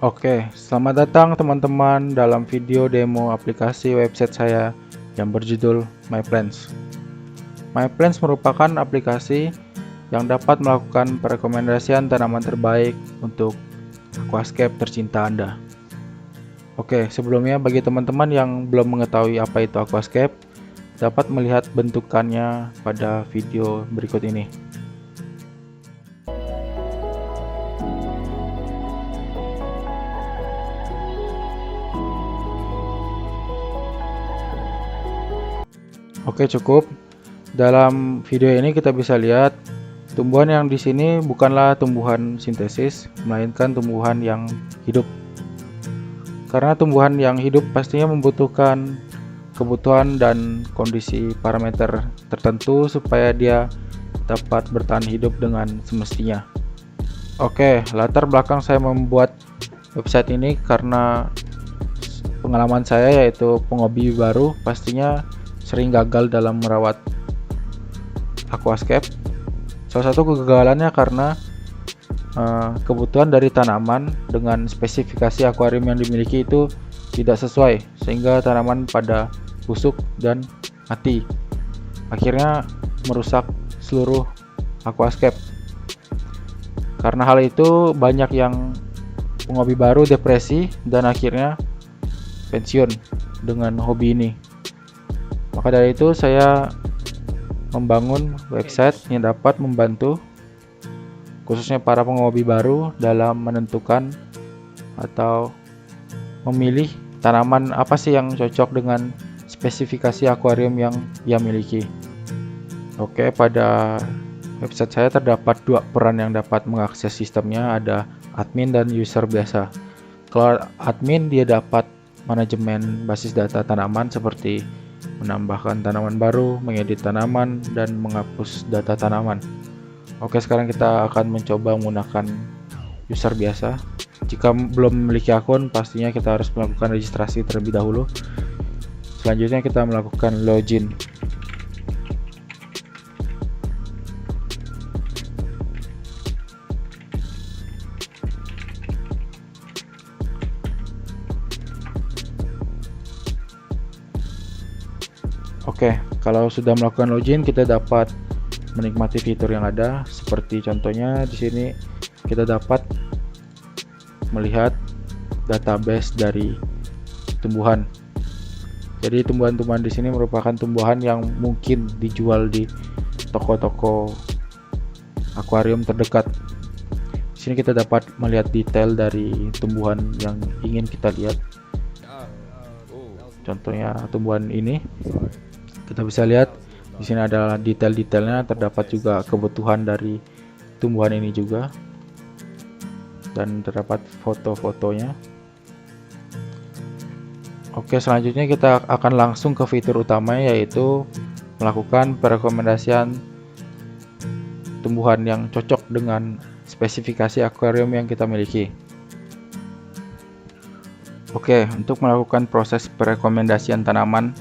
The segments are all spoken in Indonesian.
Oke, selamat datang teman-teman dalam video demo aplikasi website saya yang berjudul MyPlants. MyPlants merupakan aplikasi yang dapat melakukan perekomendasian tanaman terbaik untuk aquascape tercinta Anda. Oke, sebelumnya bagi teman-teman yang belum mengetahui apa itu aquascape, dapat melihat bentukannya pada video berikut ini. Oke, cukup. Dalam video ini kita bisa lihat tumbuhan yang di sini bukanlah tumbuhan sintesis, melainkan tumbuhan yang hidup. Karena tumbuhan yang hidup pastinya membutuhkan kebutuhan dan kondisi parameter tertentu supaya dia dapat bertahan hidup dengan semestinya. Oke, latar belakang saya membuat website ini karena pengalaman saya yaitu penghobi baru pastinya sering gagal dalam merawat aquascape. Salah satu kegagalannya karena kebutuhan dari tanaman dengan spesifikasi akuarium yang dimiliki itu tidak sesuai, sehingga tanaman pada busuk dan mati. Akhirnya merusak seluruh aquascape. Karena hal itu banyak yang penghobi baru depresi dan akhirnya pensiun dengan hobi ini. Maka dari itu saya membangun website yang dapat membantu khususnya para penghobi baru dalam menentukan atau memilih tanaman apa sih yang cocok dengan spesifikasi akuarium yang ia miliki. Oke, pada website saya terdapat dua peran yang dapat mengakses sistemnya, ada admin dan user biasa. Kalau admin dia dapat manajemen basis data tanaman seperti menambahkan tanaman baru, mengedit tanaman, dan menghapus data tanaman. Oke, sekarang kita akan mencoba menggunakan user biasa. Jika belum memiliki akun, pastinya kita harus melakukan registrasi terlebih dahulu. Selanjutnya kita melakukan login. Oke, kalau sudah melakukan login, kita dapat menikmati fitur yang ada. Seperti contohnya di sini kita dapat melihat database dari tumbuhan. Jadi tumbuhan-tumbuhan di sini merupakan tumbuhan yang mungkin dijual di toko-toko akuarium terdekat. Di sini kita dapat melihat detail dari tumbuhan yang ingin kita lihat. Contohnya tumbuhan ini. Kita bisa lihat di sini adalah detail-detailnya, terdapat juga kebutuhan dari tumbuhan ini juga, dan terdapat foto-fotonya. Oke, selanjutnya kita akan langsung ke fitur utamanya, yaitu melakukan perekomendasian tumbuhan yang cocok dengan spesifikasi akuarium yang kita miliki. Oke, untuk melakukan proses perekomendasian tanaman,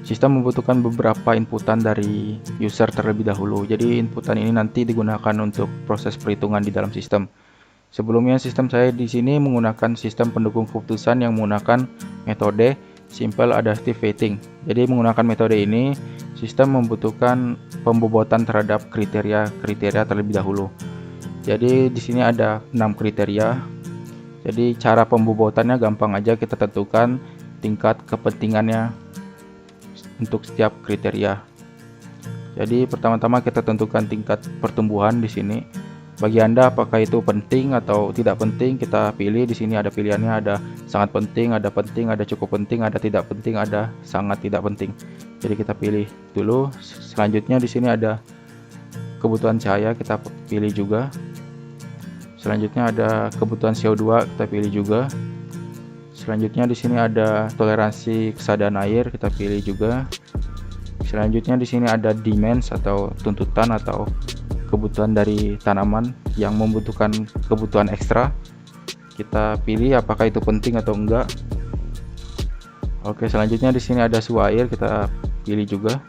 sistem membutuhkan beberapa inputan dari user terlebih dahulu. Jadi inputan ini nanti digunakan untuk proses perhitungan di dalam sistem. Sebelumnya sistem saya di sini menggunakan sistem pendukung keputusan yang menggunakan metode Simple Adaptive Weighting. Jadi menggunakan metode ini, sistem membutuhkan pembobotan terhadap kriteria-kriteria terlebih dahulu. Jadi di sini ada 6 kriteria. Jadi cara pembobotannya gampang aja, kita tentukan tingkat kepentingannya untuk setiap kriteria. Jadi pertama-tama kita tentukan tingkat pertumbuhan di sini. Bagi Anda apakah itu penting atau tidak penting, kita pilih. Di sini ada pilihannya, ada sangat penting, ada cukup penting, ada tidak penting, ada sangat tidak penting. Jadi kita pilih dulu. Selanjutnya di sini ada kebutuhan cahaya, kita pilih juga. Selanjutnya ada kebutuhan CO2, kita pilih juga. Selanjutnya di sini ada toleransi kesadaran air, kita pilih juga. Selanjutnya di sini ada demands atau tuntutan atau kebutuhan dari tanaman yang membutuhkan kebutuhan ekstra. Kita pilih apakah itu penting atau enggak. Oke, selanjutnya di sini ada suhu air, kita pilih juga.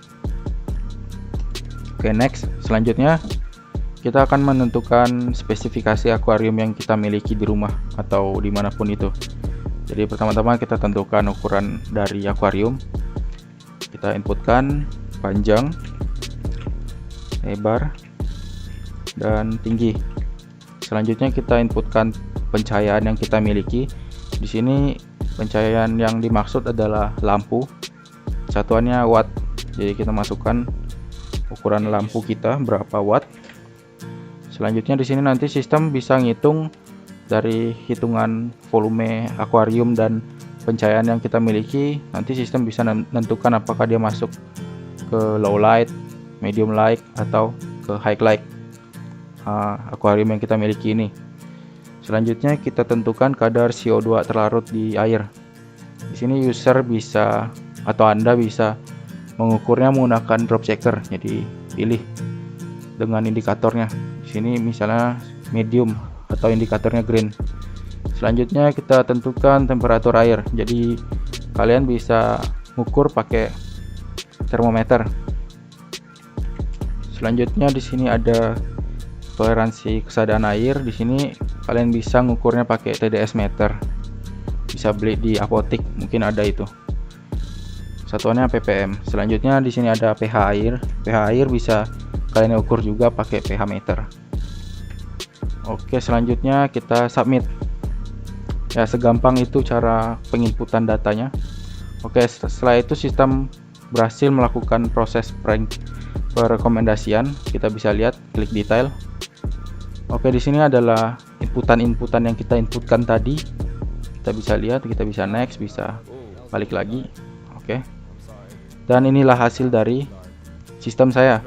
Oke, next. Selanjutnya kita akan menentukan spesifikasi akuarium yang kita miliki di rumah atau dimanapun itu. Jadi pertama-tama kita tentukan ukuran dari akuarium. Kita inputkan panjang, lebar, dan tinggi. Selanjutnya kita inputkan pencahayaan yang kita miliki. Di sini pencahayaan yang dimaksud adalah lampu. Satuannya watt. Jadi kita masukkan ukuran lampu kita berapa watt. Selanjutnya di sini nanti sistem bisa ngitung dari hitungan volume akuarium dan pencahayaan yang kita miliki. Nanti sistem bisa menentukan apakah dia masuk ke low light, medium light, atau ke high light akuarium yang kita miliki ini. Selanjutnya kita tentukan kadar CO2 terlarut di air. Di sini user bisa atau Anda bisa mengukurnya menggunakan drop checker. Jadi pilih dengan indikatornya. Di sini misalnya medium atau indikatornya green. Selanjutnya kita tentukan temperatur air. Jadi kalian bisa mengukur pakai termometer. Selanjutnya di sini ada toleransi kesadaan air. Di sini kalian bisa mengukurnya pakai TDS meter. Bisa beli di apotik, mungkin ada itu. Satuannya ppm. Selanjutnya di sini ada pH air. pH air bisa kalian ukur juga pakai pH meter. Oke, selanjutnya kita submit. Ya, segampang itu cara penginputan datanya. Oke, setelah itu sistem berhasil melakukan proses perekomendasian. Kita bisa lihat, klik detail. Oke, di sini adalah inputan-inputan yang kita inputkan tadi. Kita bisa lihat, kita bisa next, bisa balik lagi. Oke. Dan inilah hasil dari sistem saya.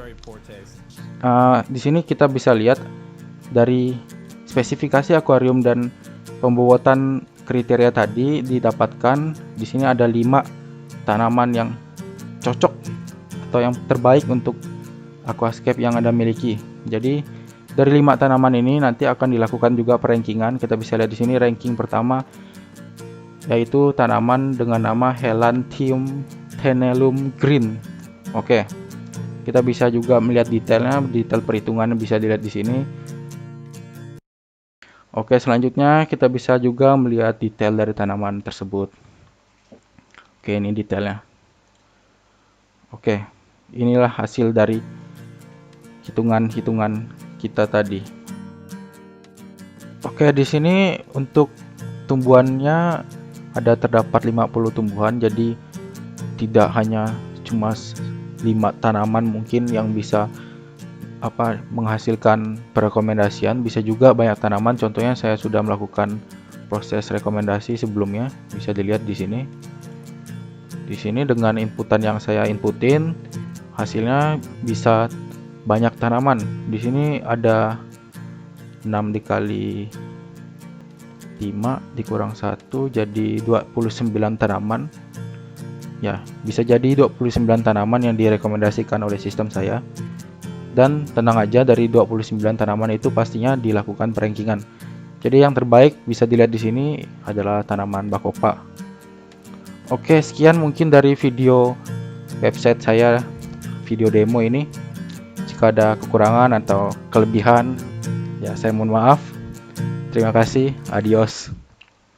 Di sini kita bisa lihat dari spesifikasi akuarium dan pembuatan kriteria tadi didapatkan. Di sini ada 5 tanaman yang cocok atau yang terbaik untuk aquascape yang Anda miliki. Jadi dari 5 tanaman ini nanti akan dilakukan juga perankingan. Kita bisa lihat di sini ranking pertama yaitu tanaman dengan nama Helantium tenellum green. Oke. Kita bisa juga melihat detailnya, detail perhitungan bisa dilihat di sini. Oke, selanjutnya kita bisa juga melihat detail dari tanaman tersebut. Oke, ini detailnya. Oke, inilah hasil dari hitungan-hitungan kita tadi. Oke, di sini untuk tumbuhannya ada terdapat 50 tumbuhan, jadi tidak hanya cuma 5 tanaman mungkin yang bisa menghasilkan perekomendasian, bisa juga banyak tanaman. Contohnya saya sudah melakukan proses rekomendasi sebelumnya, bisa dilihat di sini. Di sini dengan inputan yang saya inputin, hasilnya bisa banyak tanaman. Di sini ada 6 dikali 5 dikurang 1 jadi 29 tanaman. Ya, bisa jadi 29 tanaman yang direkomendasikan oleh sistem saya. Dan tenang aja, dari 29 tanaman itu pastinya dilakukan perankingan. Jadi yang terbaik bisa dilihat di sini adalah tanaman Bacopa. Oke, sekian mungkin dari video website saya, video demo ini. Jika ada kekurangan atau kelebihan, ya saya mohon maaf. Terima kasih, adios.